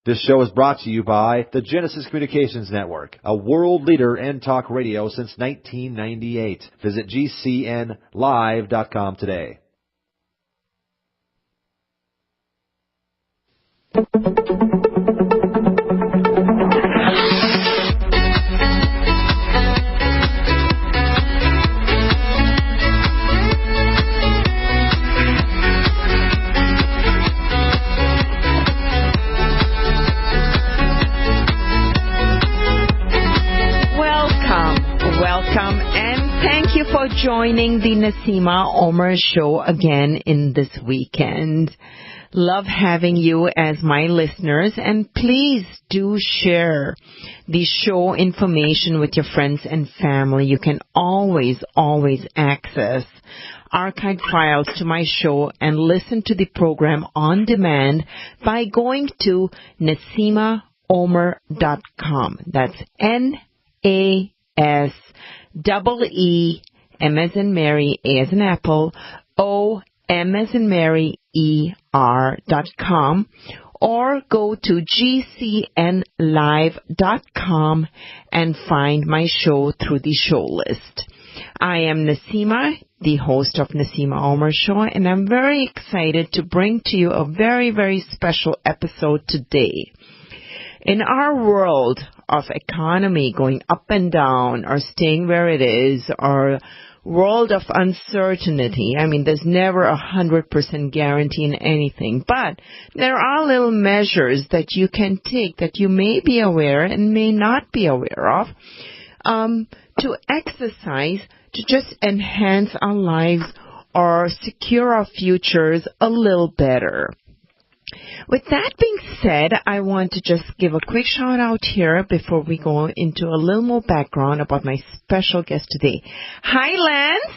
This show is brought to you by the Genesis Communications Network, a world leader in talk radio since 1998. Visit gcnlive.com today. Welcome, and thank you for joining the Naseema Omer Show again in this weekend. Love having you as my listeners, and please do share the show information with your friends and family. You can always access archived files to my show and listen to the program on demand by going to NaseemaOmer.com. That's NASEEM as in Mary, A as in Apple, OM as in Mary, ER.com, or go to gcnlive.com and find my show through the show list. I am Naseema, the host of Naseema Omer Show, and I'm very excited to bring to you a very, very special episode today. In our world of economy going up and down or staying where it is, or world of uncertainty, I mean, there's never 100% guarantee in anything, but there are little measures that you can take that you may be aware and may not be aware of, to exercise, to just enhance our lives or secure our futures a little better. With that being said, I want to just give a quick shout out here before we go into a little more background about my special guest today. Hi, Lance.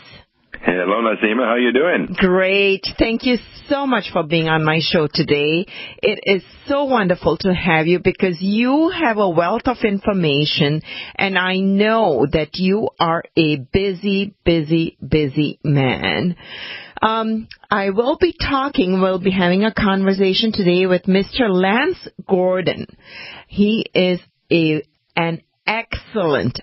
Hello, Naseema. How you doing? Great. Thank you so much for being on my show today. It is so wonderful to have you because you have a wealth of information, and I know that you are a busy man. We'll be having a conversation today with Mr. Lance Gordon. He is an excellent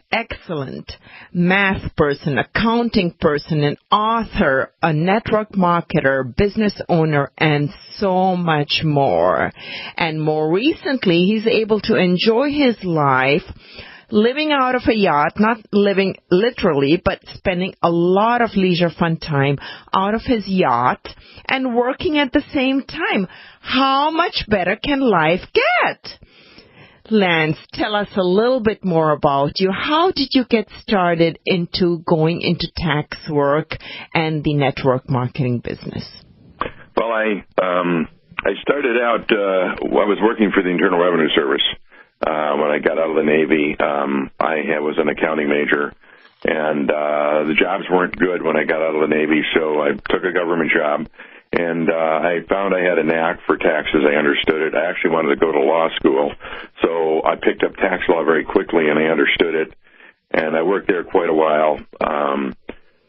math person, accounting person, an author, a network marketer, business owner, and so much more. And more recently, he's able to enjoy his life living out of a yacht, not living literally, but spending a lot of leisure fun time out of his yacht and working at the same time. How much better can life get? Lance, tell us a little bit more about you. How did you get started into going into tax work and the network marketing business? Well, I started out, I was working for the Internal Revenue Service. When I got out of the Navy, I was an accounting major, and the jobs weren't good when I got out of the Navy, so I took a government job, and I found I had a knack for taxes. I understood it. I actually wanted to go to law school, so I picked up tax law very quickly, and I understood it, and I worked there quite a while.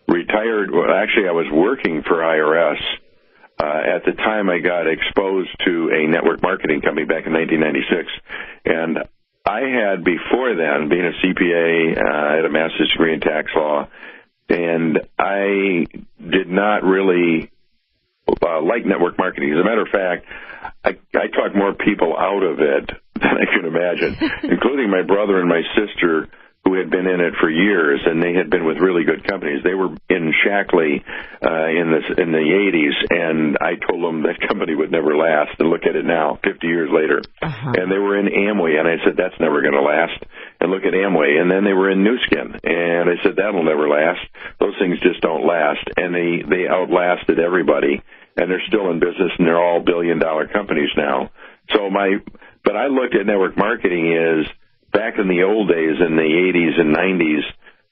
Retired. Well, actually, I was working for IRS. At the time, I got exposed to a network marketing company back in 1996, and I had, before then, been a CPA. I had a master's degree in tax law, and I did not really like network marketing. As a matter of fact, I talked more people out of it than I can imagine, including my brother and my sister, who had been in it for years, and they had been with really good companies. They were in Shackley in the 80s, and I told them that company would never last. And look at it now, 50 years later. Uh-huh. And they were in Amway, and I said, that's never going to last. And look at Amway. And then they were in Nu Skin, and I said, that'll never last. Those things just don't last. And they outlasted everybody, and they're still in business, and they're all billion-dollar companies now. But I looked at network marketing as, back in the old days, in the 80s and 90s,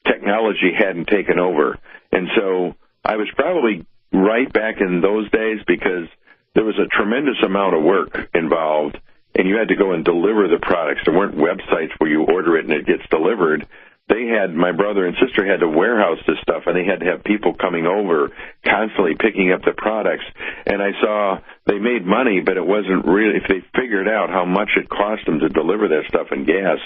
technology hadn't taken over. And so I was probably right back in those days because there was a tremendous amount of work involved, and you had to go and deliver the products. There weren't websites where you order it and it gets delivered. my brother and sister had to warehouse this stuff, and they had to have people coming over constantly picking up the products. And I saw they made money, but it wasn't really, if they figured out how much it cost them to deliver that stuff in gas,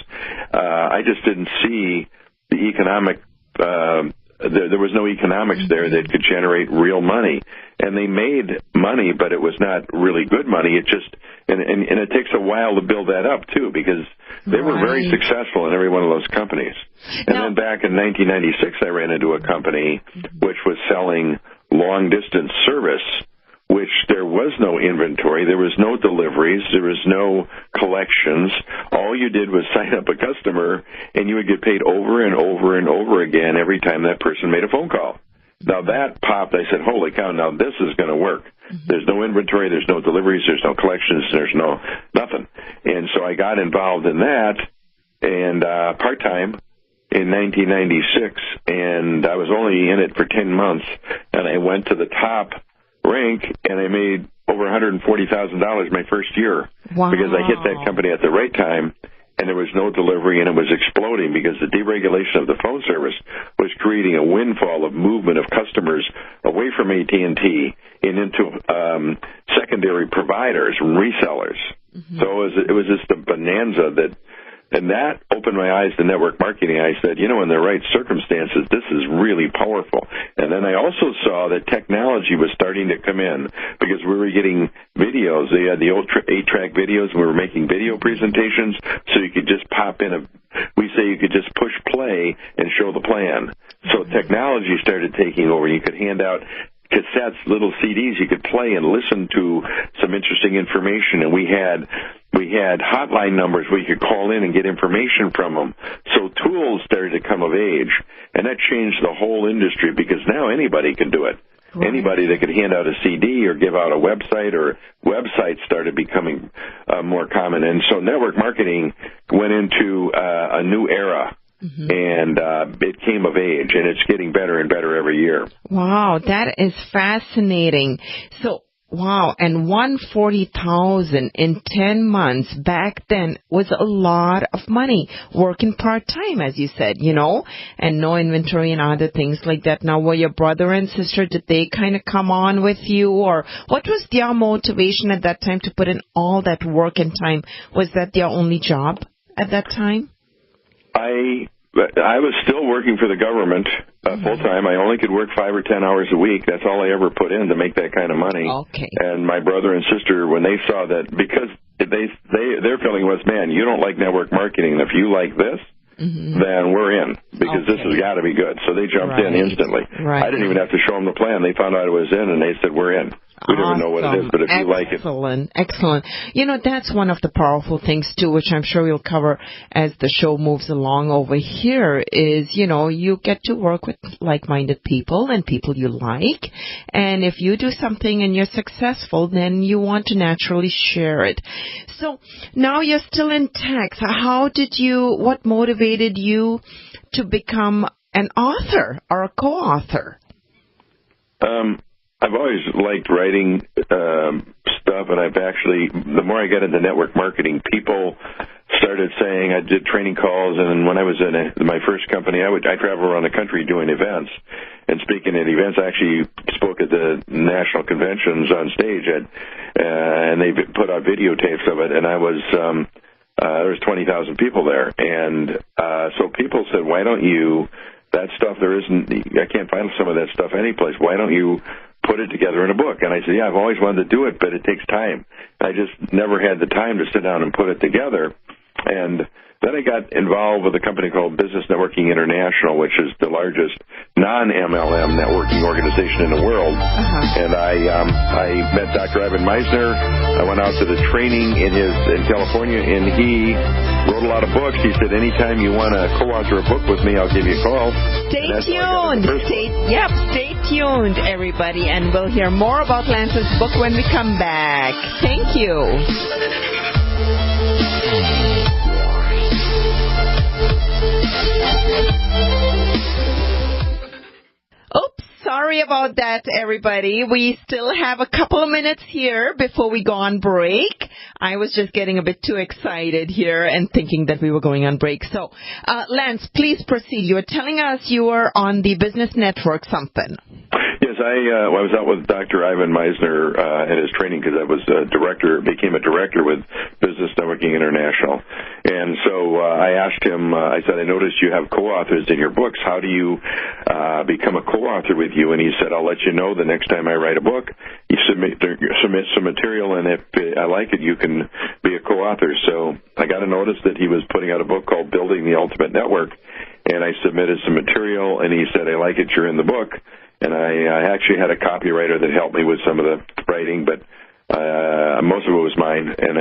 I just didn't see the economic, there was no economics there that could generate real money. And they made money, but it was not really good money. It just, and it takes a while to build that up, too, because they were very successful in every one of those companies. And then back in 1996, I ran into a company which was selling long-distance service, which there was no inventory, there was no deliveries, there was no collections. All you did was sign up a customer, and you would get paid over and over and over again every time that person made a phone call. Now that popped. I said, holy cow, now this is going to work. There's no inventory, there's no deliveries, there's no collections, there's no nothing. And so I got involved in that, and part-time in 1996, and I was only in it for 10 months, and I went to the top rank, and I made over $140,000 my first year. Wow. Because I hit that company at the right time, and there was no delivery, and it was exploding because the deregulation of the phone service was creating a windfall of movement of customers away from AT&T and into secondary providers and resellers. So it was just a bonanza that. And that opened my eyes to network marketing. I said, in the right circumstances, this is really powerful. And then I also saw that technology was starting to come in because we were getting videos. They had the old 8-track videos, and we were making video presentations, so you could just pop in we say you could just push play and show the plan. So technology started taking over. You could hand out cassettes, little CDs you could play and listen to some interesting information, and we had hotline numbers where you could call in and get information from them. So tools started to come of age, and that changed the whole industry because now anybody can do it. Right. Anybody that could hand out a CD or give out a website, or websites started becoming more common. And so network marketing went into a new era. And it came of age, and it's getting better and better every year. Wow, that is fascinating. So, wow, and $140,000 in 10 months back then was a lot of money, working part-time, as you said, and no inventory and other things like that. Now, were your brother and sister, did they kind of come on with you, or what was their motivation at that time to put in all that work and time? Was that their only job at that time? I was still working for the government full-time. I only could work 5 or 10 hours a week. That's all I ever put in to make that kind of money. Okay. And my brother and sister, when they saw that, because their feeling was, man, you don't like network marketing. If you like this, then we're in, because this has got to be good. So they jumped in instantly. Right. I didn't even have to show them the plan. They found out it was in, and they said, we're in. We don't even know what it is, but if you like it. Excellent. That's one of the powerful things, too, which I'm sure we'll cover as the show moves along over here, is, you get to work with like-minded people and people you like. And if you do something and you're successful, then you want to naturally share it. So now you're still in tech. What motivated you to become an author or a co-author? I've always liked writing stuff, and the more I got into network marketing, people started saying, I did training calls, and when I was in my first company, I travel around the country doing events and speaking at events. I actually spoke at the national conventions on stage, and they put out videotapes of it, and there was 20,000 people there, and so people said, why don't you, that stuff, I can't find some of that stuff anyplace, why don't you put it together in a book? And I said, I've always wanted to do it, but it takes time. I just never had the time to sit down and put it together. And then I got involved with a company called Business Networking International, which is the largest non-MLM networking organization in the world. And I met Dr. Ivan Meisner. I went out to the training in California, and he wrote a lot of books. He said, anytime you want to co-author a book with me, I'll give you a call. Stay tuned. Stay tuned, everybody, and we'll hear more about Lance's book when we come back. Thank you. Oops, sorry about that, everybody. We still have a couple of minutes here before we go on break. I was just getting a bit too excited here and thinking that we were going on break. So, Lance, please proceed. You were telling us you were on the Business Network something. Yes, I was out with Dr. Ivan Meisner at his training because I was became a director with Business Networking International. And so I asked him, I said, I noticed you have co-authors in your books. How do you become a co-author with you? And he said, I'll let you know the next time I write a book. You submit some material, and if I like it, you can be a co-author. So I got a notice that he was putting out a book called Building the Ultimate Network, and I submitted some material, and he said, I like it, you're in the book. And I actually had a copywriter that helped me with some of the writing, but most of it was mine, and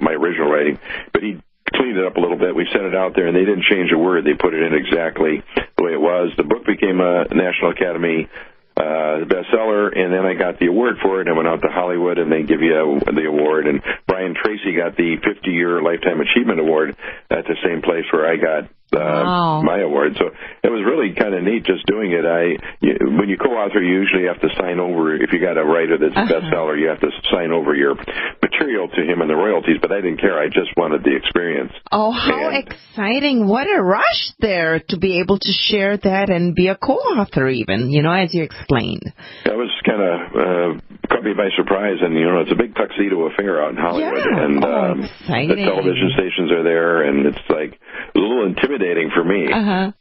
my original writing. But he cleaned it up a little bit. We sent it out there, and they didn't change a word. They put it in exactly the way it was. The book became a National Academy bestseller, and then I got the award for it. I went out to Hollywood, and they give you the award. And Brian Tracy got the 50-year Lifetime Achievement Award at the same place where I got my award. So it was really kind of neat just doing it. When you co-author, you usually have to sign over. If you got a writer that's a bestseller, you have to sign over your material to him and the royalties. But I didn't care. I just wanted the experience. Oh, how exciting. What a rush there to be able to share that and be a co-author even, as you explained. That was kind of caught me by surprise. And, it's a big tuxedo affair out in Hollywood. Yeah. And exciting. the television stations are there, and it's like a little intimidating for me the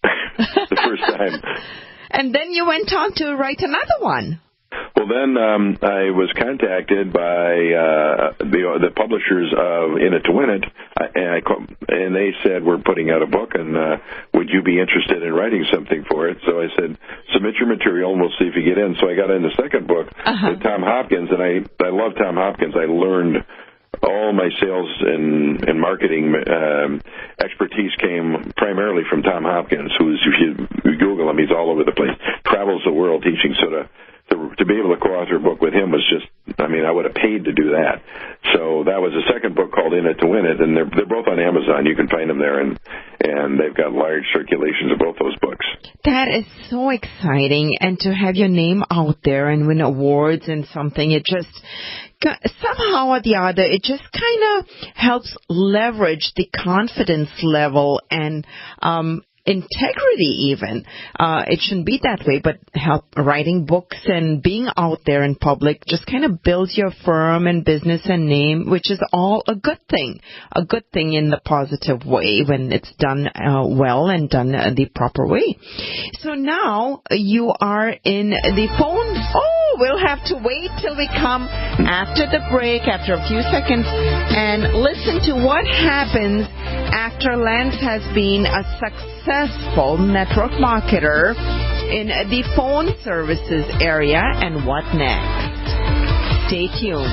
first time. And then you went on to write another one. Well, then I was contacted by the publishers of In It to Win It, and they said, we're putting out a book, and would you be interested in writing something for it? So I said, submit your material, and we'll see if you get in. So I got in the second book with Tom Hopkins, and I love Tom Hopkins. I learned all my sales and marketing expertise came primarily from Tom Hopkins, who's, if you Google him, he's all over the place, travels the world teaching. So to be able to co-author a book with him was just, I would have paid to do that. So that was the second book called In It to Win It, and they're both on Amazon. You can find them there, and they've got large circulations of both those books. That is so exciting, and to have your name out there and win awards and something, it just somehow or the other, it just kind of helps leverage the confidence level and integrity even. It shouldn't be that way, but help writing books and being out there in public just kind of builds your firm and business and name, which is all a good thing in the positive way when it's done well and done the proper way. So now you are in the phone. Oh, we'll have to wait till we come after the break, after a few seconds, and listen to what happens after Lance has been a successful network marketer in the phone services area, and what next. Stay tuned.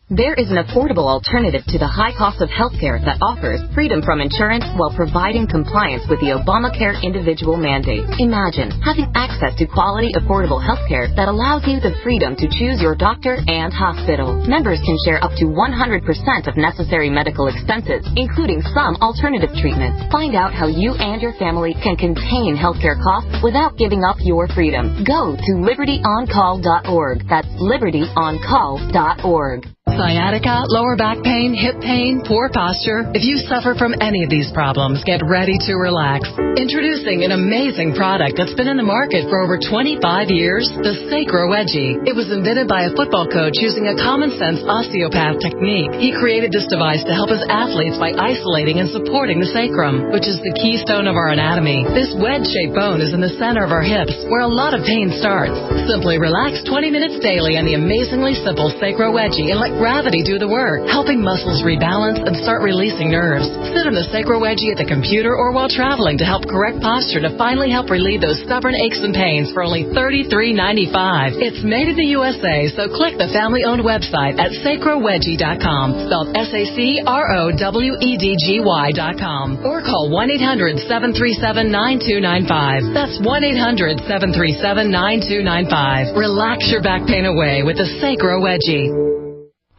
There is an affordable alternative to the high cost of healthcare that offers freedom from insurance while providing compliance with the Obamacare individual mandate. Imagine having access to quality, affordable healthcare that allows you the freedom to choose your doctor and hospital. Members can share up to 100% of necessary medical expenses, including some alternative treatments. Find out how you and your family can contain healthcare costs without giving up your freedom. Go to libertyoncall.org. That's libertyoncall.org. Sciatica, lower back pain, hip pain, poor posture. If you suffer from any of these problems, get ready to relax. Introducing an amazing product that's been in the market for over 25 years, the Sacro Wedgie. It was invented by a football coach using a common-sense osteopath technique. He created this device to help his athletes by isolating and supporting the sacrum, which is the keystone of our anatomy. This wedge-shaped bone is in the center of our hips, where a lot of pain starts. Simply relax 20 minutes daily on the amazingly simple Sacro Wedgie and let gravity do the work, helping muscles rebalance and start releasing nerves. Sit on the Sacro Wedgie at the computer or while traveling to help correct posture to finally help relieve those stubborn aches and pains for only $33.95. It's made in the USA, so click the family-owned website at sacrowedgie.com, spelled SACROWEDGY.com, or call 1-800-737-9295. That's 1-800-737-9295. Relax your back pain away with the Sacro Wedgie.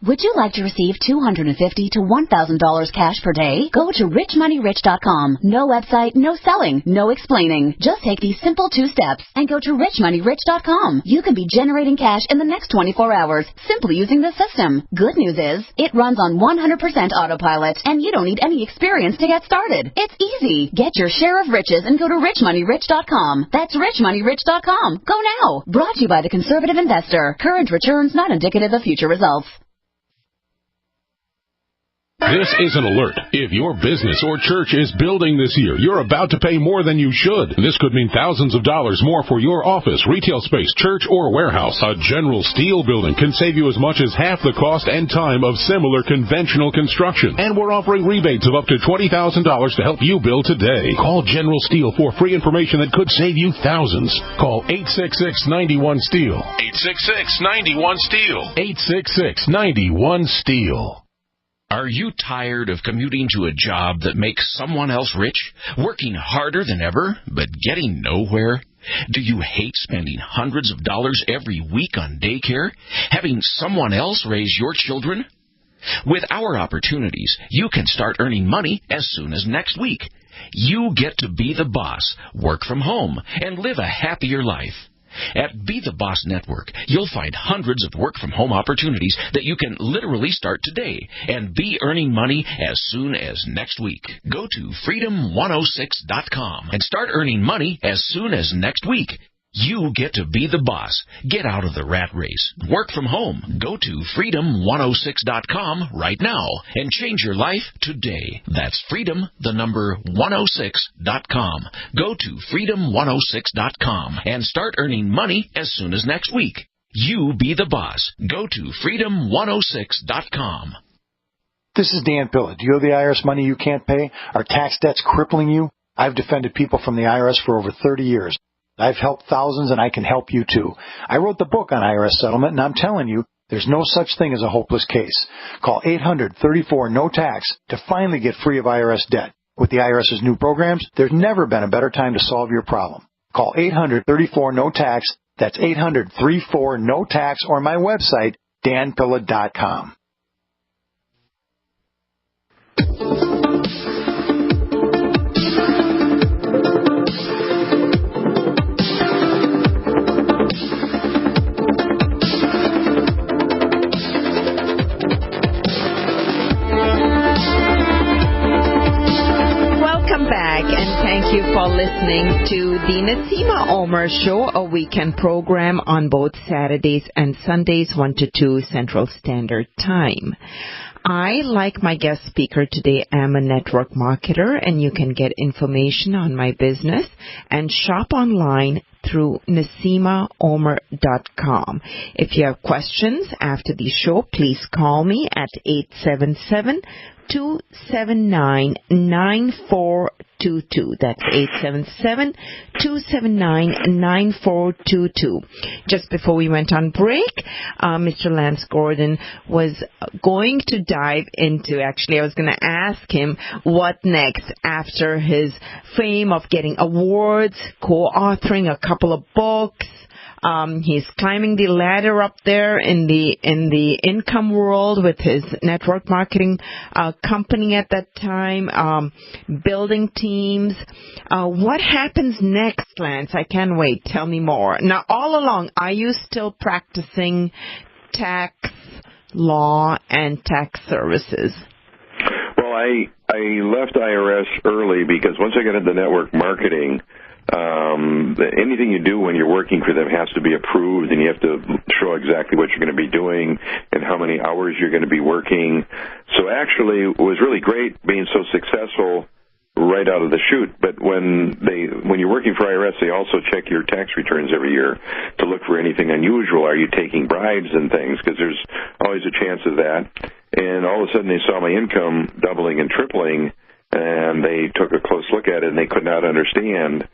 Would you like to receive $250 to $1,000 cash per day? Go to richmoneyrich.com. No website, no selling, no explaining. Just take these simple 2 steps and go to richmoneyrich.com. You can be generating cash in the next 24 hours simply using this system. Good news is, it runs on 100% autopilot, and you don't need any experience to get started. It's easy. Get your share of riches and go to richmoneyrich.com. That's richmoneyrich.com. Go now. Brought to you by the Conservative Investor. Current returns not indicative of future results. This is an alert. If your business or church is building this year, you're about to pay more than you should. This could mean thousands of dollars more for your office, retail space, church, or warehouse. A General Steel building can save you as much as half the cost and time of similar conventional construction. And we're offering rebates of up to $20,000 to help you build today. Call General Steel for free information that could save you thousands. Call 866-91-STEEL. 866-91-STEEL. 866-91-STEEL. Are you tired of commuting to a job that makes someone else rich, working harder than ever, but getting nowhere? Do you hate spending hundreds of dollars every week on daycare, having someone else raise your children? With our opportunities, you can start earning money as soon as next week. You get to be the boss, work from home, and live a happier life. At Be the Boss Network, you'll find hundreds of work-from-home opportunities that you can literally start today and be earning money as soon as next week. Go to freedom106.com and start earning money as soon as next week. You get to be the boss. Get out of the rat race. Work from home. Go to freedom106.com right now and change your life today. That's freedom106.com. Go to freedom106.com and start earning money as soon as next week. You be the boss. Go to freedom106.com. This is Dan Pilla. Do you owe the IRS money you can't pay? Are tax debts crippling you? I've defended people from the IRS for over 30 years. I've helped thousands, and I can help you, too. I wrote the book on IRS settlement, and I'm telling you, there's no such thing as a hopeless case. Call 800-34-NO-TAX to finally get free of IRS debt. With the IRS's new programs, there's never been a better time to solve your problem. Call 800-34-NO-TAX. That's 800-34-NO-TAX, or my website, danpilla.com. Back, and thank you for listening to the Naseema Omer Show, a weekend program on both Saturdays and Sundays, 1 to 2 Central Standard Time. I, like my guest speaker today, am a network marketer, and you can get information on my business and shop online through NaseemaOmer.com. If you have questions after the show, please call me at 877-279-9422. That's 877-279-9422. Just before we went on break, Mr. Lance Gordon was going to dive into, actually, I was going to ask him what next after his fame of getting awards, co-authoring a couple of books. He's climbing the ladder up there in the income world with his network marketing company at that time, building teams. What happens next, Lance? I can't wait. Tell me more. Now, all along, are you still practicing tax law and tax services? Well, I left IRS early because once I got into network marketing, anything you do when you're working for them has to be approved, and you have to show exactly what you're going to be doing and how many hours you're going to be working. So actually, it was really great being so successful right out of the chute. But when you're working for IRS, they also check your tax returns every year to look for anything unusual. Are you taking bribes and things? Because there's always a chance of that. And all of a sudden, they saw my income doubling and tripling, and they took a close look at it, and they could not understand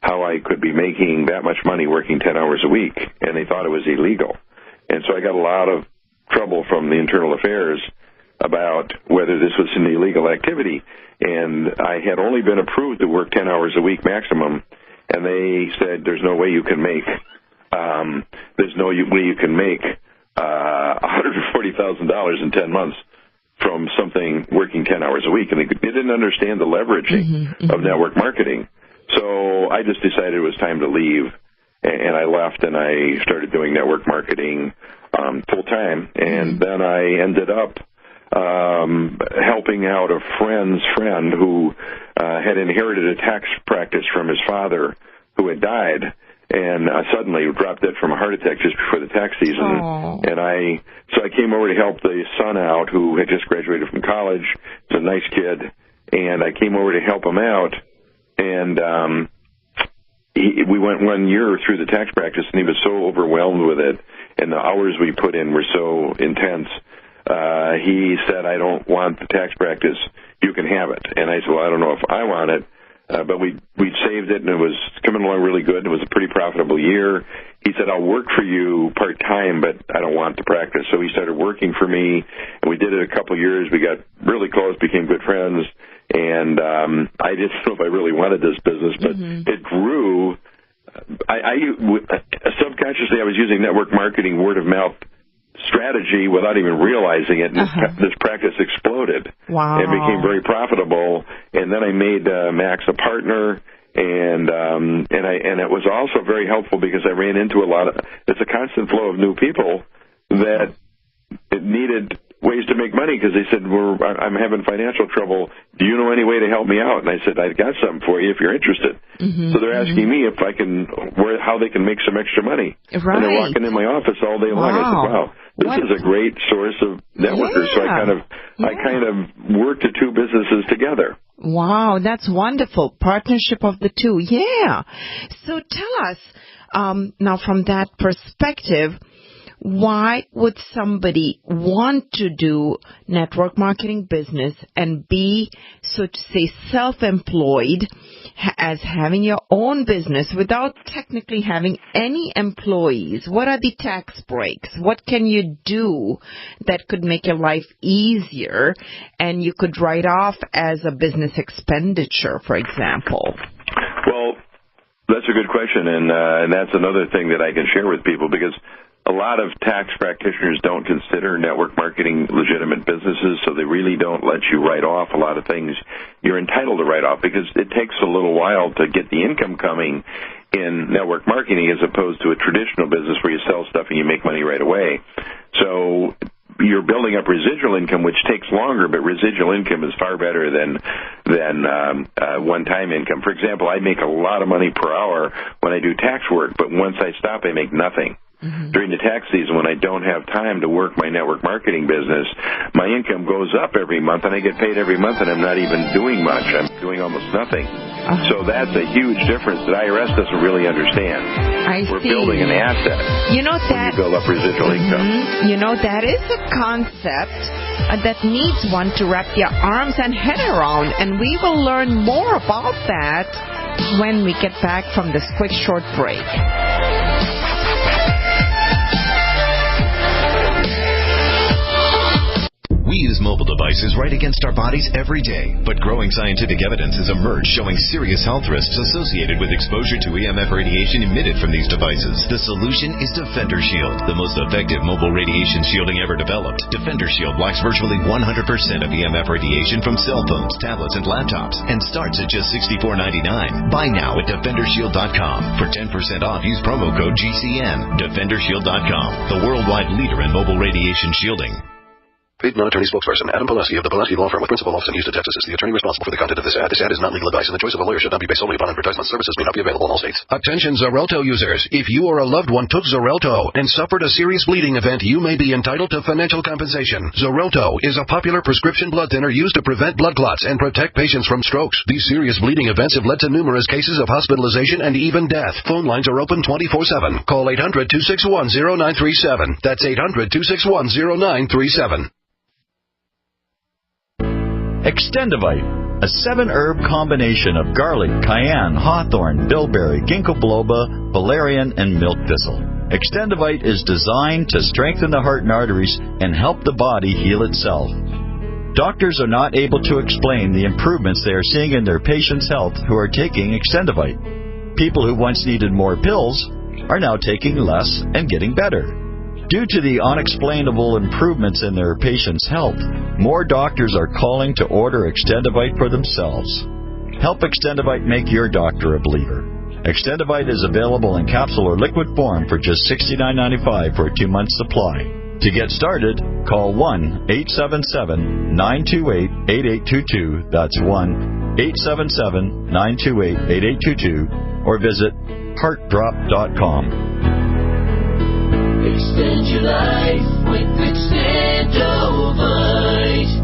how I could be making that much money working 10 hours a week, and they thought it was illegal. And so I got a lot of trouble from the internal affairs about whether this was an illegal activity. And I had only been approved to work 10 hours a week maximum, and they said there's no way you can make $140,000 in 10 months from something working 10 hours a week, and they didn't understand the leveraging of network marketing. So I just decided it was time to leave, and I left, and I started doing network marketing full time, and then I ended up helping out a friend's friend who had inherited a tax practice from his father who had died, and suddenly dropped dead from a heart attack just before the tax season. Aww. And I came over to help the son out who had just graduated from college. He's a nice kid, and I came over to help him out, and we went 1 year through the tax practice, and he was so overwhelmed with it, and the hours we put in were so intense. He said, "I don't want the tax practice. You can have it." And I said, "Well, I don't know if I want it." But we saved it, and it was coming along really good. It was a pretty profitable year. He said, "I'll work for you part-time, but I don't want the practice." So he started working for me, and we did it a couple of years. We got really close, became good friends, and I didn't know if I really wanted this business, but it grew. Subconsciously, I was using network marketing, word-of-mouth strategy without even realizing it, and this practice exploded. Wow. And became very profitable. And then I made Max a partner, and it was also very helpful because I ran into it's a constant flow of new people that needed ways to make money because they said, I'm having financial trouble. Do you know any way to help me out? And I said, I've got something for you if you're interested. So they're asking me if I can, how they can make some extra money. Right. And they're walking in my office all day long. I said, wow, this is a great source of networkers. So I kind of worked the two businesses together. Wow, that's wonderful. Partnership of the two. Yeah. So tell us, now from that perspective, why would somebody want to do network marketing business and be, so to say, self-employed as having your own business without technically having any employees? What are the tax breaks? What can you do that could make your life easier and you could write off as a business expenditure, for example? Well, that's a good question, and that's another thing that I can share with people because a lot of tax practitioners don't consider network marketing legitimate businesses, so they really don't let you write off a lot of things you're entitled to write off because it takes a little while to get the income coming in network marketing as opposed to a traditional business where you sell stuff and you make money right away. So you're building up residual income, which takes longer, but residual income is far better than one-time income. For example, I make a lot of money per hour when I do tax work, but once I stop, I make nothing. During the tax season, when I don't have time to work my network marketing business, my income goes up every month, and I get paid every month, and I'm not even doing much. I'm doing almost nothing. So that's a huge difference that IRS doesn't really understand. We're building an asset. You know that when you build up residual income. You know, that is a concept that needs one to wrap your arms and head around, and we will learn more about that when we get back from this quick short break. We use mobile devices right against our bodies every day, but growing scientific evidence has emerged showing serious health risks associated with exposure to EMF radiation emitted from these devices. The solution is Defender Shield, the most effective mobile radiation shielding ever developed. Defender Shield blocks virtually 100% of EMF radiation from cell phones, tablets, and laptops, and starts at just $64.99. Buy now at DefenderShield.com. For 10% off, use promo code GCN. DefenderShield.com, the worldwide leader in mobile radiation shielding. Paid non-attorney spokesperson Adam Pulaski of the Pulaski Law Firm with principal office in Houston, Texas is the attorney responsible for the content of this ad. This ad is not legal advice, and the choice of a lawyer should not be based solely upon advertisement. Services may not be available in all states. Attention Xarelto users. If you or a loved one took Xarelto and suffered a serious bleeding event, you may be entitled to financial compensation. Xarelto is a popular prescription blood thinner used to prevent blood clots and protect patients from strokes. These serious bleeding events have led to numerous cases of hospitalization and even death. Phone lines are open 24/7. Call 800-261-0937. That's 800-261-0937. Extendivite, a 7-herb combination of garlic, cayenne, hawthorn, bilberry, ginkgo biloba, valerian, and milk thistle. Extendivite is designed to strengthen the heart and arteries and help the body heal itself. Doctors are not able to explain the improvements they are seeing in their patients' health who are taking Extendivite. People who once needed more pills are now taking less and getting better. Due to the unexplainable improvements in their patients' health, more doctors are calling to order Extendivite for themselves. Help Extendivite make your doctor a believer. Extendivite is available in capsule or liquid form for just $69.95 for a 2-month supply. To get started, call 1-877-928-8822. That's 1-877-928-8822. Or visit heartdrop.com. Extend your life with Extendivite.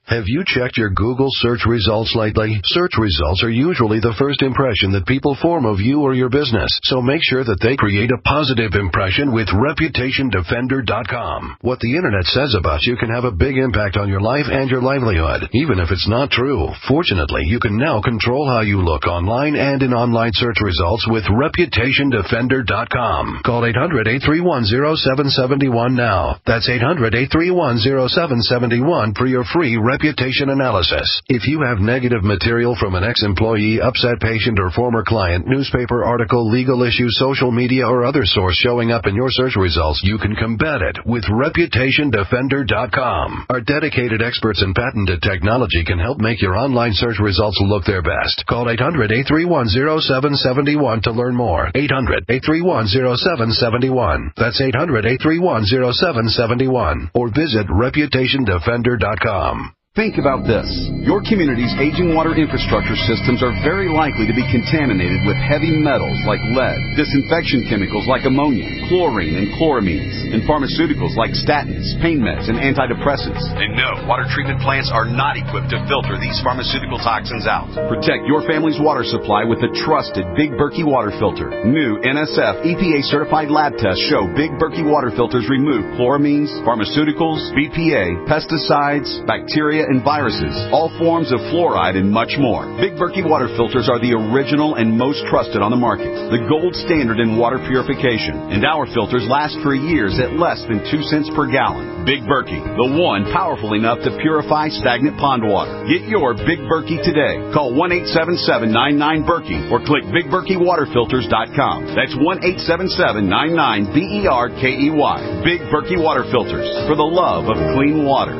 Have you checked your Google search results lately? Search results are usually the first impression that people form of you or your business, so make sure that they create a positive impression with ReputationDefender.com. What the Internet says about you can have a big impact on your life and your livelihood, even if it's not true. Fortunately, you can now control how you look online and in online search results with ReputationDefender.com. Call 800-831-0771 now. That's 800-831-0771 for your free reputation analysis. If you have negative material from an ex-employee, upset patient, or former client, newspaper article, legal issue, social media, or other source showing up in your search results, you can combat it with ReputationDefender.com. Our dedicated experts in patented technology can help make your online search results look their best. Call 800-831-0771 to learn more. 800-831-0771. That's 800-831-0771. Or visit ReputationDefender.com. Think about this. Your community's aging water infrastructure systems are very likely to be contaminated with heavy metals like lead, disinfection chemicals like ammonia, chlorine and chloramines, and pharmaceuticals like statins, pain meds, and antidepressants. And no, water treatment plants are not equipped to filter these pharmaceutical toxins out. Protect your family's water supply with the trusted Big Berkey water filter. New NSF EPA-certified lab tests show Big Berkey water filters remove chloramines, pharmaceuticals, BPA, pesticides, bacteria, and viruses, all forms of fluoride, and much more. Big Berkey water filters are the original and most trusted on the market, the gold standard in water purification, and our filters last for years at less than 2 cents per gallon. Big Berkey, the one powerful enough to purify stagnant pond water. Get your Big Berkey today. Call 1-877-99-BERKEY or click BigBerkeyWaterFilters.com. That's 1-877-99-BERKEY. Big Berkey Water Filters, for the love of clean water.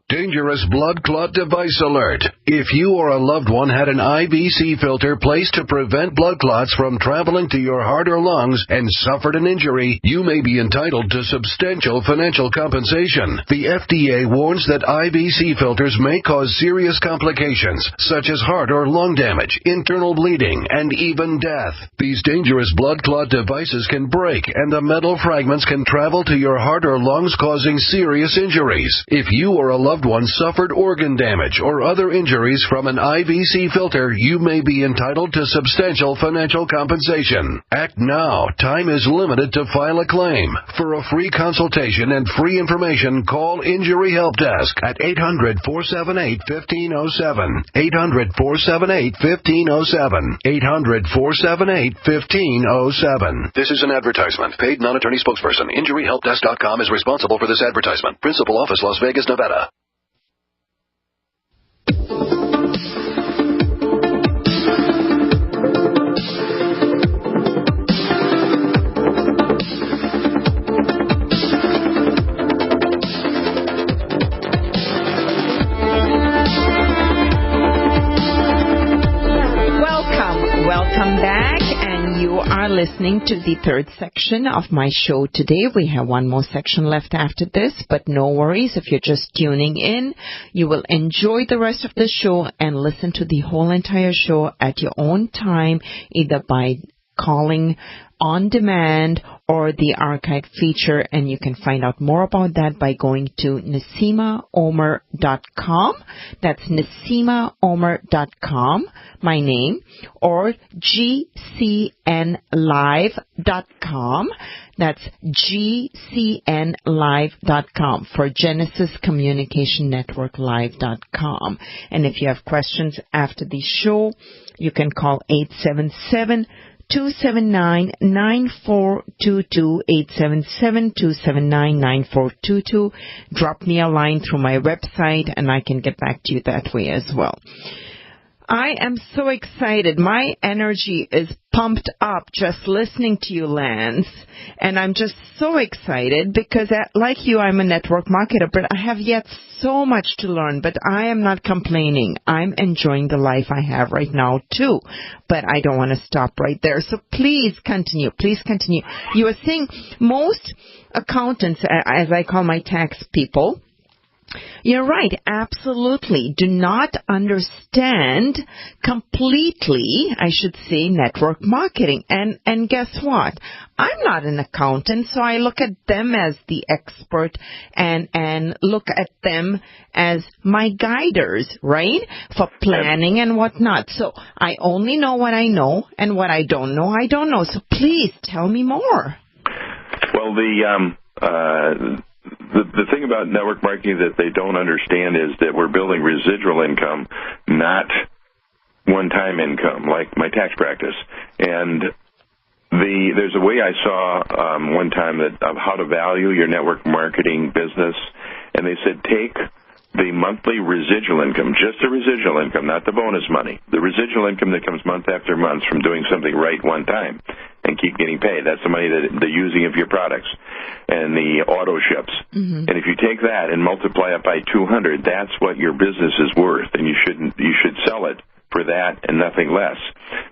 Dangerous blood clot device alert. If you or a loved one had an IVC filter placed to prevent blood clots from traveling to your heart or lungs and suffered an injury, you may be entitled to substantial financial compensation. The FDA warns that IVC filters may cause serious complications, such as heart or lung damage, internal bleeding, and even death. These dangerous blood clot devices can break, and the metal fragments can travel to your heart or lungs, causing serious injuries. If you or a loved one suffered organ damage or other injuries from an IVC filter, you may be entitled to substantial financial compensation. Act now. Time is limited to file a claim. For a free consultation and free information, call Injury Help Desk at 800-478-1507. 800-478-1507. 800-478-1507. This is an advertisement. Paid non-attorney spokesperson. InjuryHelpDesk.com is responsible for this advertisement. Principal office, Las Vegas, Nevada. Welcome back, and you are listening to the third section of my show today. We have one more section left after this, but no worries. If you're just tuning in, you will enjoy the rest of the show and listen to the whole entire show at your own time, either by calling on demand or the archive feature, and you can find out more about that by going to NaseemaOmer.com. That's NaseemaOmer.com, my name, or GCNlive.com. That's GCNlive.com for Genesis Communication Network Live.com. And if you have questions after the show, you can call 877-279-9422, 877-279-9422. Drop me a line through my website, and I can get back to you that way as well. I am so excited. My energy is pumped up just listening to you, Lance. And I'm just so excited because, like you, I'm a network marketer, but I have yet so much to learn. But I am not complaining. I'm enjoying the life I have right now, too. But I don't want to stop right there. So please continue. Please continue. You were saying most accountants, as I call my tax people, you're right, absolutely. Do not understand completely, I should say, network marketing. And guess what? I'm not an accountant, so I look at them as the expert and look at them as my guiders, right, for planning and whatnot. So I only know what I know, and what I don't know, I don't know. So please tell me more. Well, the thing about network marketing that they don't understand is that we're building residual income, not one-time income, like my tax practice. And there's a way I saw one time of how to value your network marketing business, and they said take the monthly residual income, just the residual income, not the bonus money, the residual income that comes month after month from doing something right one time and keep getting paid. That's the money that the using of your products and the auto ships. Mm-hmm. And if you take that and multiply it by 200, that's what your business is worth, and you should sell it for that and nothing less.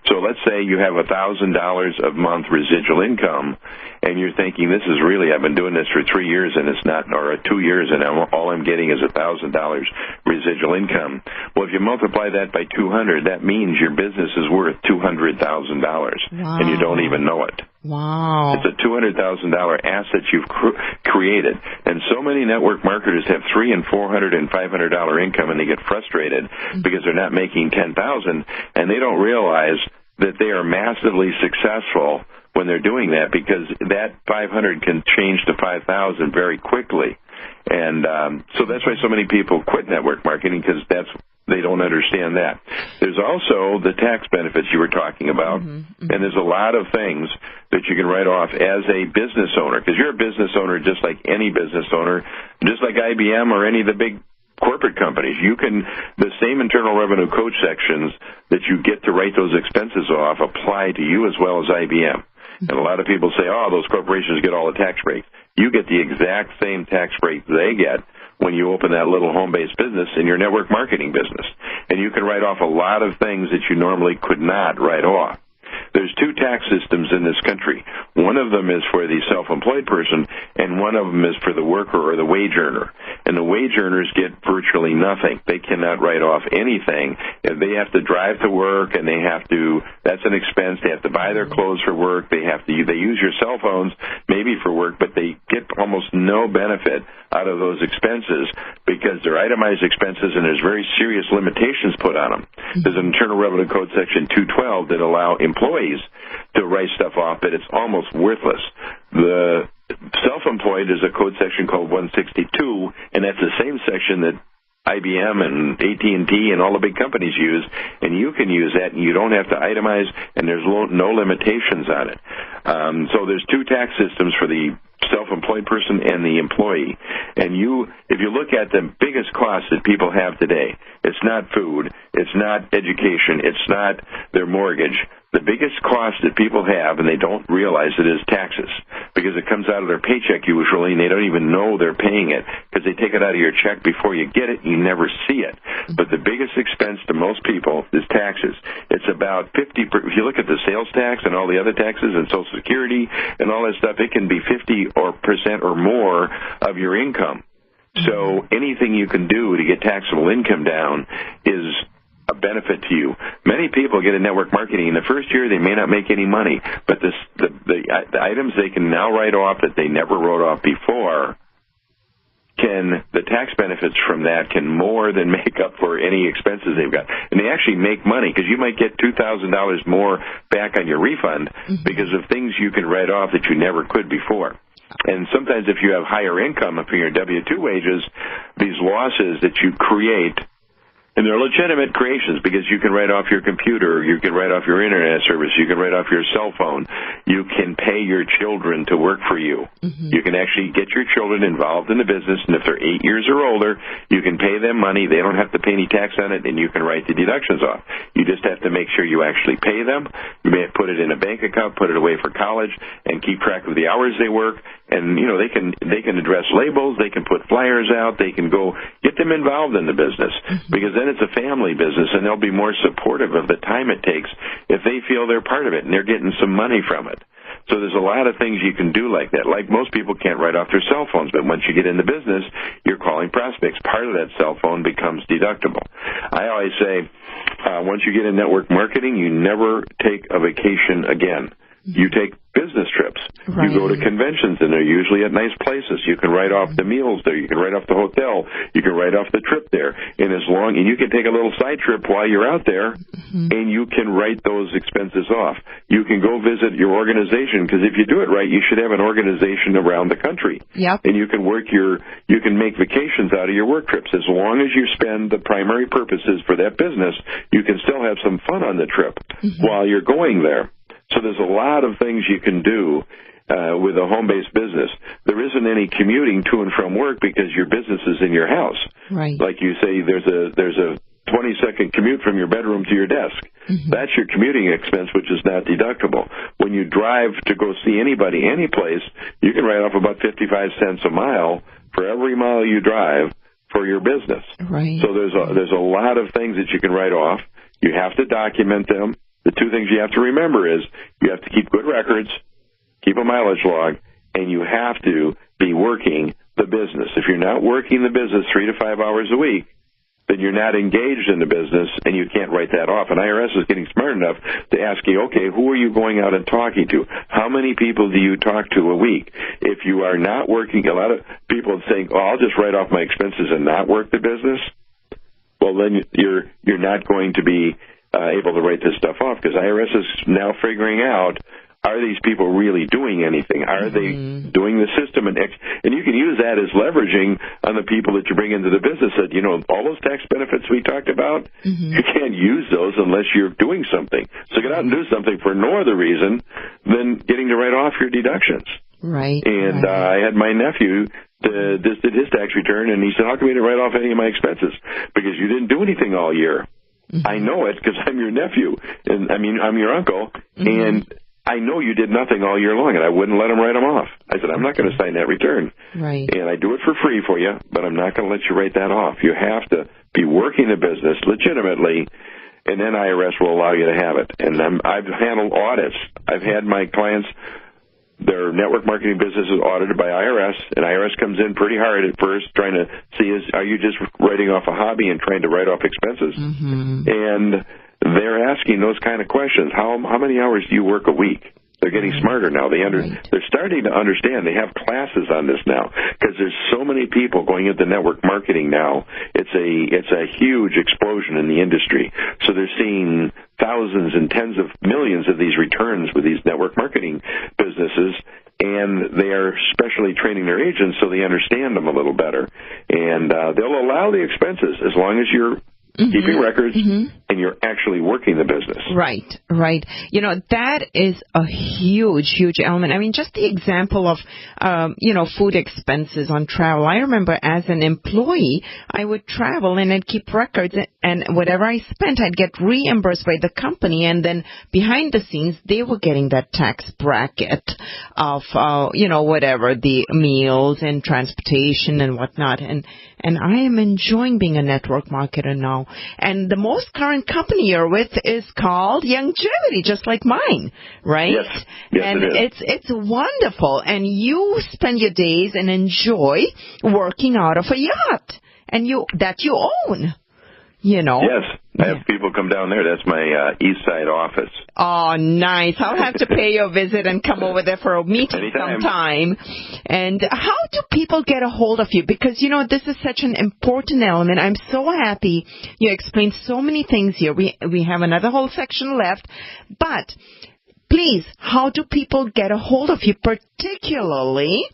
So let's say you have $1,000 a month residual income, and you're thinking, this is really, I've been doing this for 3 years and it's not, or 2 years, and all I'm getting is $1,000 residual income. Well, if you multiply that by 200, that means your business is worth $200,000, wow. And you don't even know it. Wow. It's a $200,000 asset you've created. And so many network marketers have $300 and $400 and $500 income, and they get frustrated because they're not making $10,000, and they don't realize that they are massively successful when they're doing that, because that 500 can change to 5,000 very quickly. And so that's why so many people quit network marketing, because they don't understand that. There's also the tax benefits you were talking about, and there's a lot of things that you can write off as a business owner, because you're a business owner just like any business owner, just like IBM or any of the big corporate companies. The same Internal Revenue Code sections that you get to write those expenses off apply to you as well as IBM. And a lot of people say, oh, those corporations get all the tax breaks. You get the exact same tax break they get when you open that little home-based business in your network marketing business. And you can write off a lot of things that you normally could not write off. There's two tax systems in this country. One of them is for the self-employed person, and one of them is for the worker or the wage earner. And the wage earners get virtually nothing. They cannot write off anything. They have to drive to work, and that's an expense. They have to buy their clothes for work. They use your cell phones maybe for work, but they get almost no benefit out of those expenses because they're itemized expenses, and there's very serious limitations put on them. There's an Internal Revenue Code Section 212 that allow employees to write stuff off, but it's almost worthless. The self-employed is a code section called 162, and that's the same section that IBM and AT&T and all the big companies use, and you can use that, and you don't have to itemize, and there's no limitations on it. So there's two tax systems for the self-employed person and the employee. And if you look at the biggest costs that people have today, it's not food, it's not education, it's not their mortgage. The biggest cost that people have, and they don't realize it, is taxes, because it comes out of their paycheck usually, and they don't even know they're paying it because they take it out of your check before you get it, and you never see it. But the biggest expense to most people is taxes. It's about 50%. If you look at the sales tax and all the other taxes and Social Security and all that stuff, it can be 50% or more of your income. So anything you can do to get taxable income down is a benefit to you. Many people get in network marketing. In the first year, they may not make any money, but the items they can now write off that they never wrote off before, the tax benefits from that can more than make up for any expenses they've got. And they actually make money, because you might get $2,000 more back on your refund because of things you can write off that you never could before. And sometimes if you have higher income from your W-2 wages, these losses that you create, and they're legitimate creations, because you can write off your computer, you can write off your internet service, you can write off your cell phone, You can pay your children to work for you. You can actually get your children involved in the business, and if they're 8 years or older, you can pay them money. They don't have to pay any tax on it, and you can write the deductions off. You just have to make sure you actually pay them. You may put it in a bank account, put it away for college, and keep track of the hours they work. And, you know, they can address labels, they can put flyers out, they can go get them involved in the business, because then it's a family business, and they'll be more supportive of the time it takes if they feel they're part of it and they're getting some money from it. So there's a lot of things you can do like that. Like most people can't write off their cell phones, but once you get in the business, you're calling prospects. Part of that cell phone becomes deductible. I always say, once you get in network marketing, you never take a vacation again. You take business trips. Right. You go to conventions, and they're usually at nice places. You can write off the meals there. You can write off the hotel. You can write off the trip there. And you can take a little side trip while you're out there, and you can write those expenses off. You can go visit your organization, because if you do it right, you should have an organization around the country. Yep. And you can you can make vacations out of your work trips. As long as you spend the primary purposes for that business, you can still have some fun on the trip while you're going there. So there's a lot of things you can do with a home-based business. There isn't any commuting to and from work because your business is in your house. Right. Like you say, there's a 20-second commute from your bedroom to your desk. That's your commuting expense, which is not deductible. When you drive to go see anybody, any place, you can write off about 55 cents a mile for every mile you drive for your business. Right. So there's a lot of things that you can write off. You have to document them. The two things you have to remember is you have to keep good records, keep a mileage log, and you have to be working the business. If you're not working the business 3 to 5 hours a week, then you're not engaged in the business, and you can't write that off. And IRS is getting smart enough to ask you, okay, who are you going out and talking to? How many people do you talk to a week? If you are not working, a lot of people think, oh, I'll just write off my expenses and not work the business. Well, then you're not going to be able to write this stuff off, because IRS is now figuring out, are these people really doing anything? Are they doing the system? And you can use that as leveraging on the people that you bring into the business. That, you know, all those tax benefits we talked about, you can't use those unless you're doing something. So get out and do something for no other reason than getting to write off your deductions. Right. And I had my nephew just did his tax return, and he said, how come we didn't write off any of my expenses? Because you didn't do anything all year. I know it because I'm your nephew, and I'm your uncle, and I know you did nothing all year long, and I wouldn't let him write them off. I said, I'm not going to sign that return. Right. And I do it for free for you, but I'm not going to let you write that off. You have to be working the business legitimately, and then IRS will allow you to have it. And I've handled audits. I've had my clients, their network marketing business is audited by IRS, and IRS comes in pretty hard at first trying to see, are you just writing off a hobby and trying to write off expenses? And they're asking those kind of questions. How many hours do you work a week? They're getting smarter now. They're starting to understand. They have classes on this now, because there's so many people going into network marketing now. It's a huge explosion in the industry. So they're seeing thousands and tens of millions of these returns with these network marketing businesses, and they are specially training their agents so they understand them a little better. And they'll allow the expenses as long as you're keeping records and you're actually working the business. Right, right. You know, that is a huge, huge element. I mean, just the example of, food expenses on travel. I remember as an employee, I would travel and I'd keep records, and whatever I spent, I'd get reimbursed by the company, and then behind the scenes, they were getting that tax bracket of, whatever, the meals and transportation and whatnot. And I am enjoying being a network marketer now. And the most current company you're with is called Longevity, just like mine, right? Yes, and it's wonderful. And you spend your days and enjoy working out of a yacht, and you own. Yes, I have people come down there. That's my East Side office. Oh, nice. I'll have to pay you a visit and come over there for a meeting sometime. And how do people get a hold of you? Because, this is such an important element. I'm so happy you explained so many things here. We have another whole section left. But please, how do people get a hold of you, particularly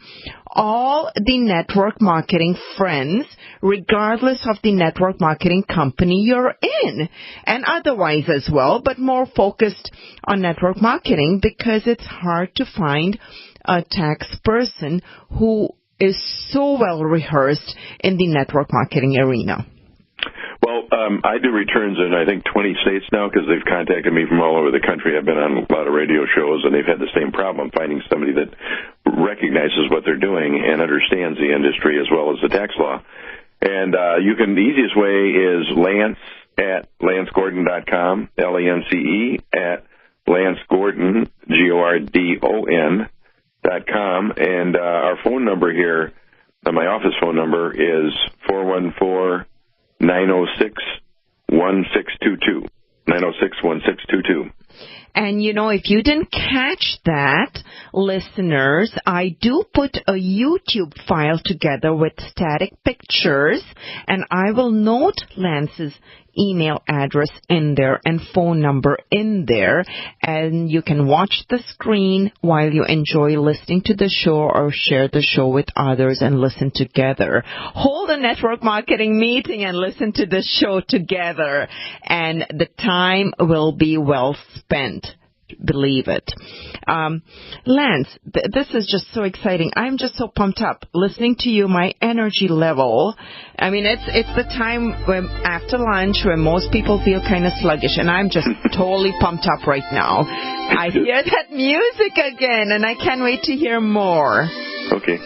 all the network marketing friends, regardless of the network marketing company you're in, and otherwise as well, but more focused on network marketing because it's hard to find a tax person who is so well rehearsed in the network marketing arena. Well, I do returns in, I think, 20 states now because they've contacted me from all over the country. I've been on a lot of radio shows, and they've had the same problem, finding somebody that recognizes what they're doing and understands the industry as well as the tax law. And the easiest way is Lance at lancegordon.com, LANCE at lancegordon, GORDON.com. And our phone number here, my office phone number is 414-906-1622, 906-1622. And, if you didn't catch that, listeners, I do put a YouTube file together with static pictures, and I will note Lance's email address in there and phone number in there, and you can watch the screen while you enjoy listening to the show or share the show with others and listen together. Hold a network marketing meeting and listen to the show together, and the time will be well spent. Believe it. Lance, this is just so exciting. I'm just so pumped up listening to you. My energy level, I mean, it's the time when after lunch when most people feel kind of sluggish, and I'm just totally pumped up right now. I hear that music again, and I can't wait to hear more. Okay.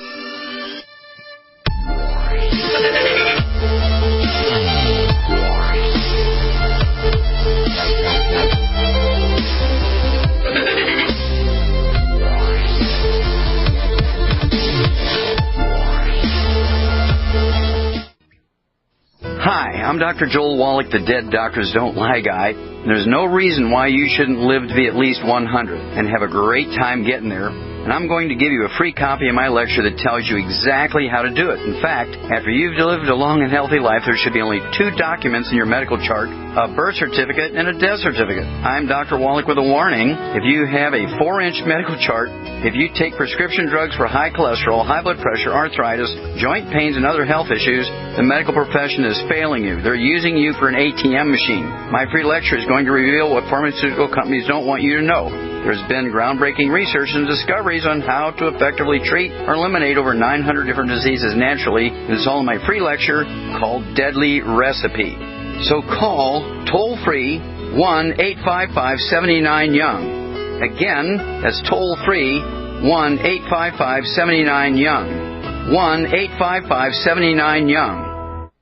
Hi, I'm Dr. Joel Wallach, the Dead Doctors Don't Lie guy. There's no reason why you shouldn't live to be at least 100 and have a great time getting there. And I'm going to give you a free copy of my lecture that tells you exactly how to do it. In fact, after you've lived a long and healthy life, there should be only 2 documents in your medical chart, a birth certificate and a death certificate. I'm Dr. Wallach with a warning. If you have a 4-inch medical chart, if you take prescription drugs for high cholesterol, high blood pressure, arthritis, joint pains, and other health issues, the medical profession is failing you. They're using you for an ATM machine. My free lecture is going to reveal what pharmaceutical companies don't want you to know. There's been groundbreaking research and discoveries on how to effectively treat or eliminate over 900 different diseases naturally. It's all in my free lecture called Deadly Recipe. So call toll-free 1-855-79-YOUNG. Again, that's toll-free 1-855-79-YOUNG. 1-855-79-YOUNG.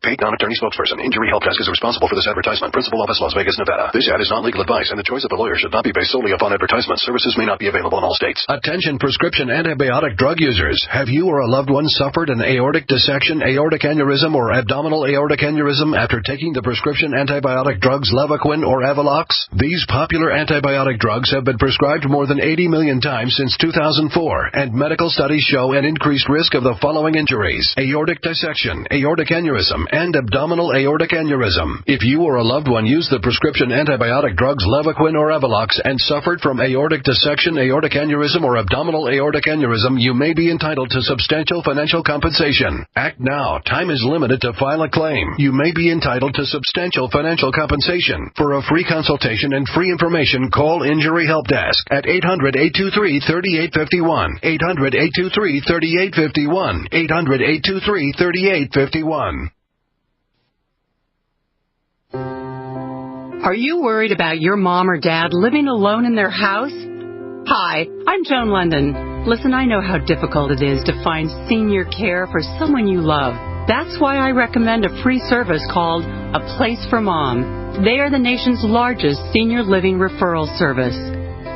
Paid non-attorney spokesperson. Injury Help Desk is responsible for this advertisement. Principal office, Las Vegas, Nevada. This ad is not legal advice, and the choice of a lawyer should not be based solely upon advertisement. Services may not be available in all states. Attention prescription antibiotic drug users. Have you or a loved one suffered an aortic dissection, aortic aneurysm, or abdominal aortic aneurysm after taking the prescription antibiotic drugs Levaquin or Avelox? These popular antibiotic drugs have been prescribed more than 80 million times since 2004, and medical studies show an increased risk of the following injuries: aortic dissection, aortic aneurysm, and abdominal aortic aneurysm. If you or a loved one used the prescription antibiotic drugs Levaquin or Avelox and suffered from aortic dissection, aortic aneurysm, or abdominal aortic aneurysm, you may be entitled to substantial financial compensation. Act now. Time is limited to file a claim. You may be entitled to substantial financial compensation. For a free consultation and free information, call Injury Help Desk at 800-823-3851, 800-823-3851, 800-823-3851. Are you worried about your mom or dad living alone in their house? Hi, I'm Joan London. Listen, I know how difficult it is to find senior care for someone you love. That's why I recommend a free service called A Place for Mom. They are the nation's largest senior living referral service.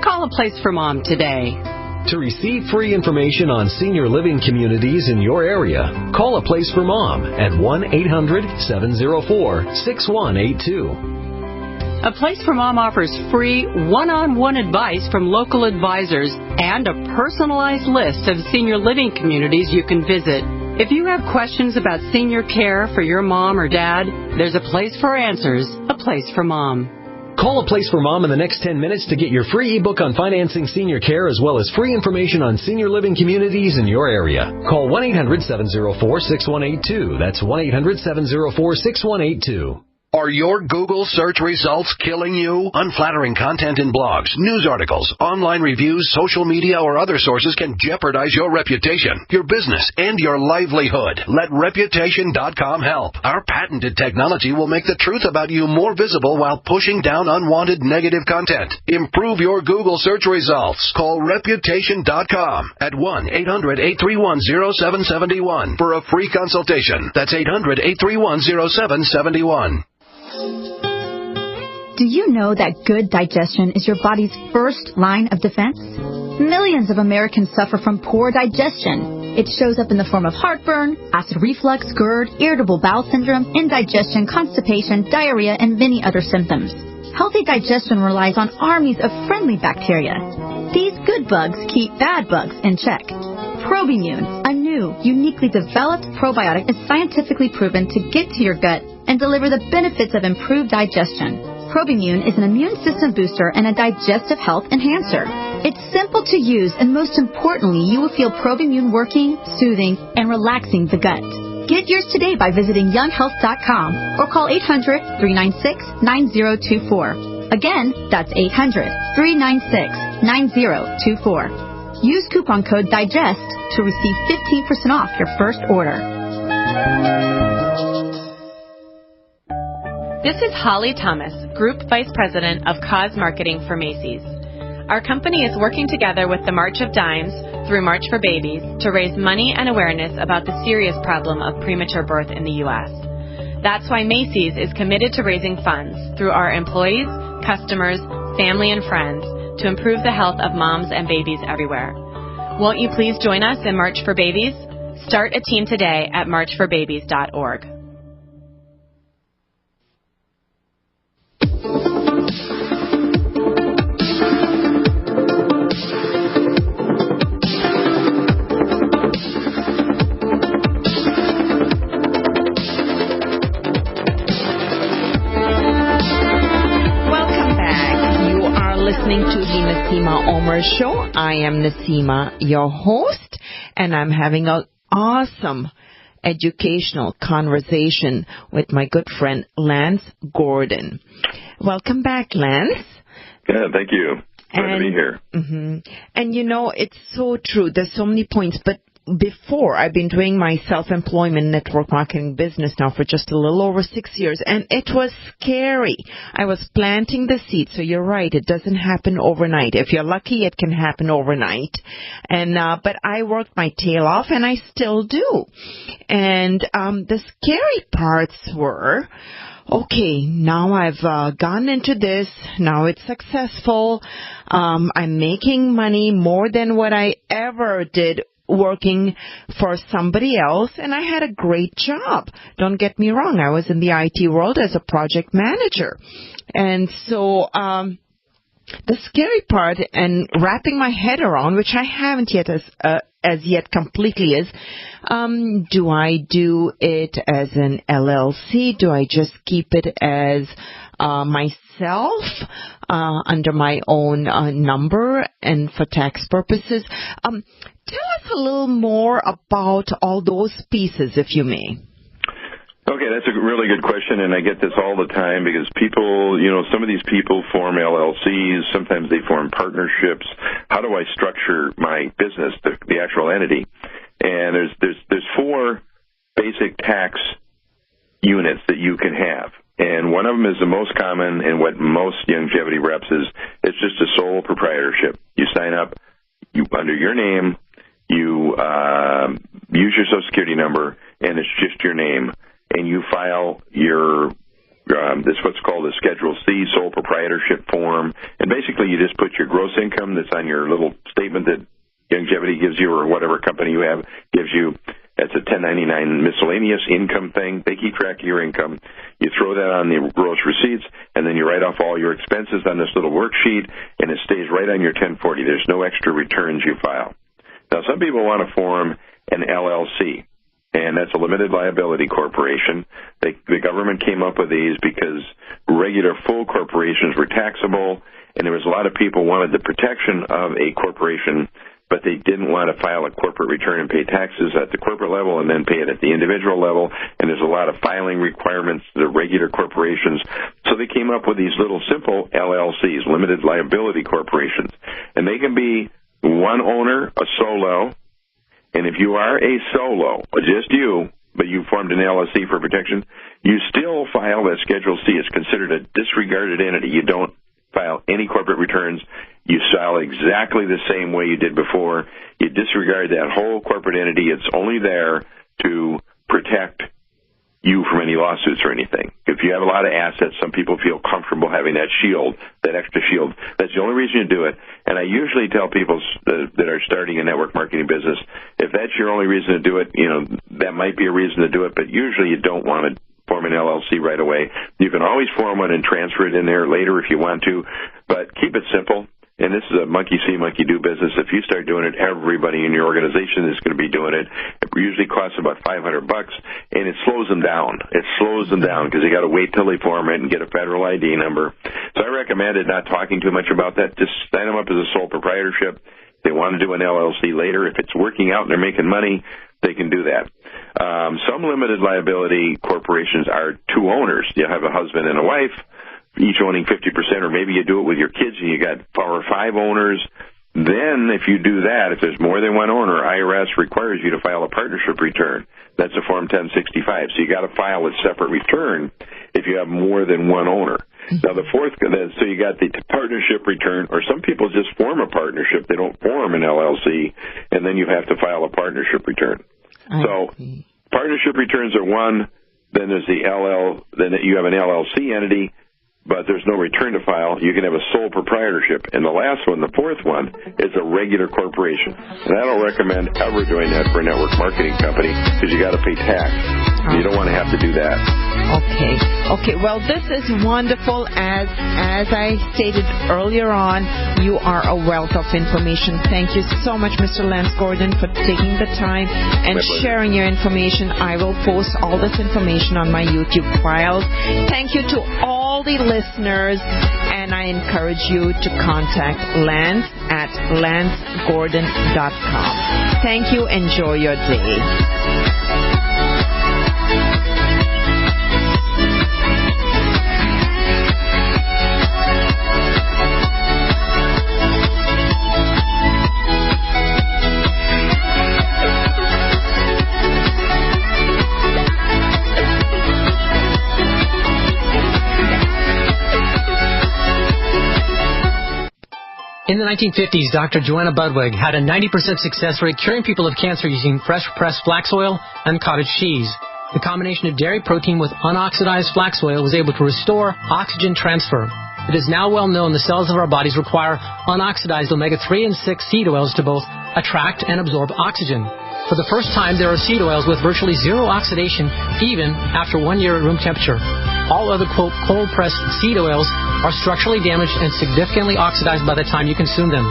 Call A Place for Mom today. To receive free information on senior living communities in your area, call A Place for Mom at 1-800-704-6182. A Place for Mom offers free one-on-one advice from local advisors and a personalized list of senior living communities you can visit. If you have questions about senior care for your mom or dad, there's a place for answers, A Place for Mom. Call A Place for Mom in the next 10 minutes to get your free ebook on financing senior care as well as free information on senior living communities in your area. Call 1-800-704-6182. That's 1-800-704-6182. Are your Google search results killing you? Unflattering content in blogs, news articles, online reviews, social media, or other sources can jeopardize your reputation, your business, and your livelihood. Let Reputation.com help. Our patented technology will make the truth about you more visible while pushing down unwanted negative content. Improve your Google search results. Call Reputation.com at 1-800-831-0771 for a free consultation. That's 800-831-0771. Do you know that good digestion is your body's first line of defense? Millions of Americans suffer from poor digestion. It shows up in the form of heartburn, acid reflux, GERD, irritable bowel syndrome, indigestion, constipation, diarrhea, and many other symptoms. Healthy digestion relies on armies of friendly bacteria. These good bugs keep bad bugs in check. Probimune, a new, uniquely developed probiotic, is scientifically proven to get to your gut and deliver the benefits of improved digestion. Probimune is an immune system booster and a digestive health enhancer. It's simple to use, and most importantly, you will feel Probimune working, soothing, and relaxing the gut. Get yours today by visiting younghealth.com or call 800-396-9024. Again, that's 800-396-9024. Use coupon code DIGEST to receive 15% off your first order. This is Holly Thomas, Group Vice President of Cause Marketing for Macy's. Our company is working together with the March of Dimes through March for Babies to raise money and awareness about the serious problem of premature birth in the U.S. That's why Macy's is committed to raising funds through our employees, customers, family, and friends to improve the health of moms and babies everywhere. Won't you please join us in March for Babies? Start a team today at marchforbabies.org. Listening to the Naseema Omer Show. I am Naseema, your host, and I'm having an awesome educational conversation with my good friend Lance Gordon. Welcome back, Lance. Yeah, thank you. Glad to be here. And you know, it's so true. There's so many points, but before, I've been doing my self-employment network marketing business now for just a little over 6 years, and it was scary. I was planting the seed, so you're right, it doesn't happen overnight. If you're lucky, it can happen overnight. And but I worked my tail off, and I still do. And the scary parts were, okay, now I've gone into this. Now it's successful. I'm making money more than what I ever did working for somebody else, and I had a great job. Don't get me wrong, I was in the IT world as a project manager. And so the scary part and wrapping my head around, which I haven't yet as yet completely, is do I do it as an LLC? Do I just keep it as myself under my own number and for tax purposes? Tell us a little more about all those pieces, if you may. Okay, that's a really good question, and I get this all the time because people, you know, some of these people form LLCs, sometimes they form partnerships. How do I structure my business, the actual entity? And there's four basic tax units that you can have. And one of them is the most common, and what most longevity reps is, it's just a sole proprietorship. You sign up under your name, you use your Social Security number, and it's just your name. And you file your, this what's called a Schedule C sole proprietorship form. And basically you just put your gross income that's on your little statement that longevity gives you, or whatever company you have gives you. That's a 1099 miscellaneous income thing. They keep track of your income. You throw that on the gross receipts, and then you write off all your expenses on this little worksheet, and it stays right on your 1040. There's no extra returns you file. Now, some people want to form an LLC, and that's a limited liability corporation. The government came up with these because regular full corporations were taxable, and there was a lot of people wanted the protection of a corporation but they didn't want to file a corporate return and pay taxes at the corporate level and then pay it at the individual level, and there's a lot of filing requirements, the regular corporations. So they came up with these little simple LLCs, limited liability corporations, and they can be one owner, a solo, and if you are a solo, just you, but you formed an LLC for protection, you still file that Schedule C. It's considered a disregarded entity. You don't file any corporate returns. You file exactly the same way you did before. You disregard that whole corporate entity. It's only there to protect you from any lawsuits or anything. If you have a lot of assets, some people feel comfortable having that shield, that extra shield. That's the only reason you do it. And I usually tell people that are starting a network marketing business, if that's your only reason to do it, that might be a reason to do it, but usually you don't want to form an LLC right away. You can always form one and transfer it in there later if you want to, but keep it simple. And this is a monkey see, monkey do business. If you start doing it, everybody in your organization is going to be doing it. It usually costs about $500, and it slows them down. It slows them down because you got to wait till they form it and get a federal ID number. So I recommended not talking too much about that. Just sign them up as a sole proprietorship. If they want to do an LLC later, if it's working out and they're making money, they can do that. Some limited liability corporations are two owners. You have a husband and a wife, each owning 50%, or maybe you do it with your kids and you got 4 or 5 owners. Then if you do that, if there's more than one owner, IRS requires you to file a partnership return. That's a Form 1065. So you got to file a separate return if you have more than one owner. Now the fourth, so you got the partnership return, or some people just form a partnership. They don't form an LLC, and then you have to file a partnership return. So partnership returns are one. Then there's then you have an LLC entity, but there's no return to file. You can have a sole proprietorship. And the last one, the fourth one, is a regular corporation. And I don't recommend ever doing that for a network marketing company because you got to pay tax. You don't want to have to do that. Okay. Well, this is wonderful. As I stated earlier on, you are a wealth of information. Thank you so much, Mr. Lance Gordon, for taking the time and sharing your information. I will post all this information on my YouTube files. Thank you to all the listeners, and I encourage you to contact Lance at lancegordon.com. Thank you. Enjoy your day. In the 1950s, Dr. Joanna Budwig had a 90% success rate curing people of cancer using fresh-pressed flax oil and cottage cheese. The combination of dairy protein with unoxidized flax oil was able to restore oxygen transfer. It is now well known the cells of our bodies require unoxidized omega-3 and 6 seed oils to both attract and absorb oxygen. For the first time, there are seed oils with virtually zero oxidation, even after 1 year at room temperature. All other, quote, cold-pressed seed oils are structurally damaged and significantly oxidized by the time you consume them.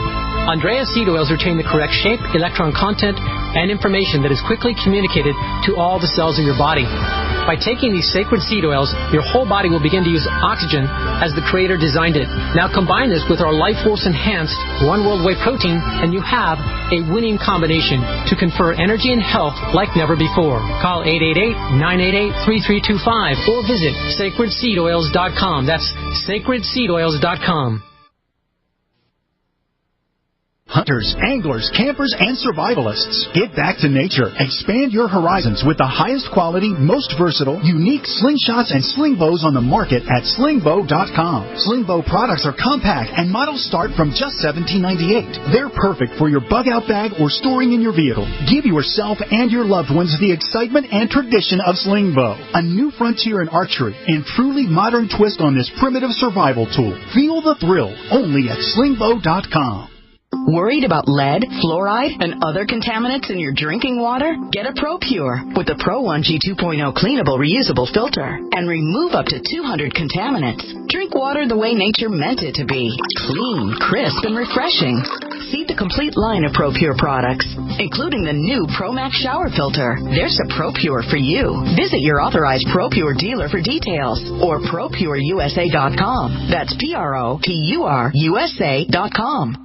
Andrea seed oils retain the correct shape, electron content, and information that is quickly communicated to all the cells of your body. By taking these sacred seed oils, your whole body will begin to use oxygen as the Creator designed it. Now combine this with our Life Force Enhanced One World Whey Protein, and you have a winning combination to confer energy and health like never before. Call 888-988-3325 or visit sacredseedoils.com. That's sacredseedoils.com. Hunters, anglers, campers, and survivalists. Get back to nature. Expand your horizons with the highest quality, most versatile, unique slingshots and sling bows on the market at slingbow.com. Slingbow products are compact and models start from just $17.98. They're perfect for your bug-out bag or storing in your vehicle. Give yourself and your loved ones the excitement and tradition of Slingbow, a new frontier in archery and truly modern twist on this primitive survival tool. Feel the thrill only at slingbow.com. Worried about lead, fluoride, and other contaminants in your drinking water? Get a ProPure with the Pro 1G 2.0 cleanable reusable filter and remove up to 200 contaminants. Drink water the way nature meant it to be. Clean, crisp, and refreshing. See the complete line of ProPure products, including the new ProMax shower filter. There's a ProPure for you. Visit your authorized ProPure dealer for details or ProPureUSA.com. That's ProPureUSA.com.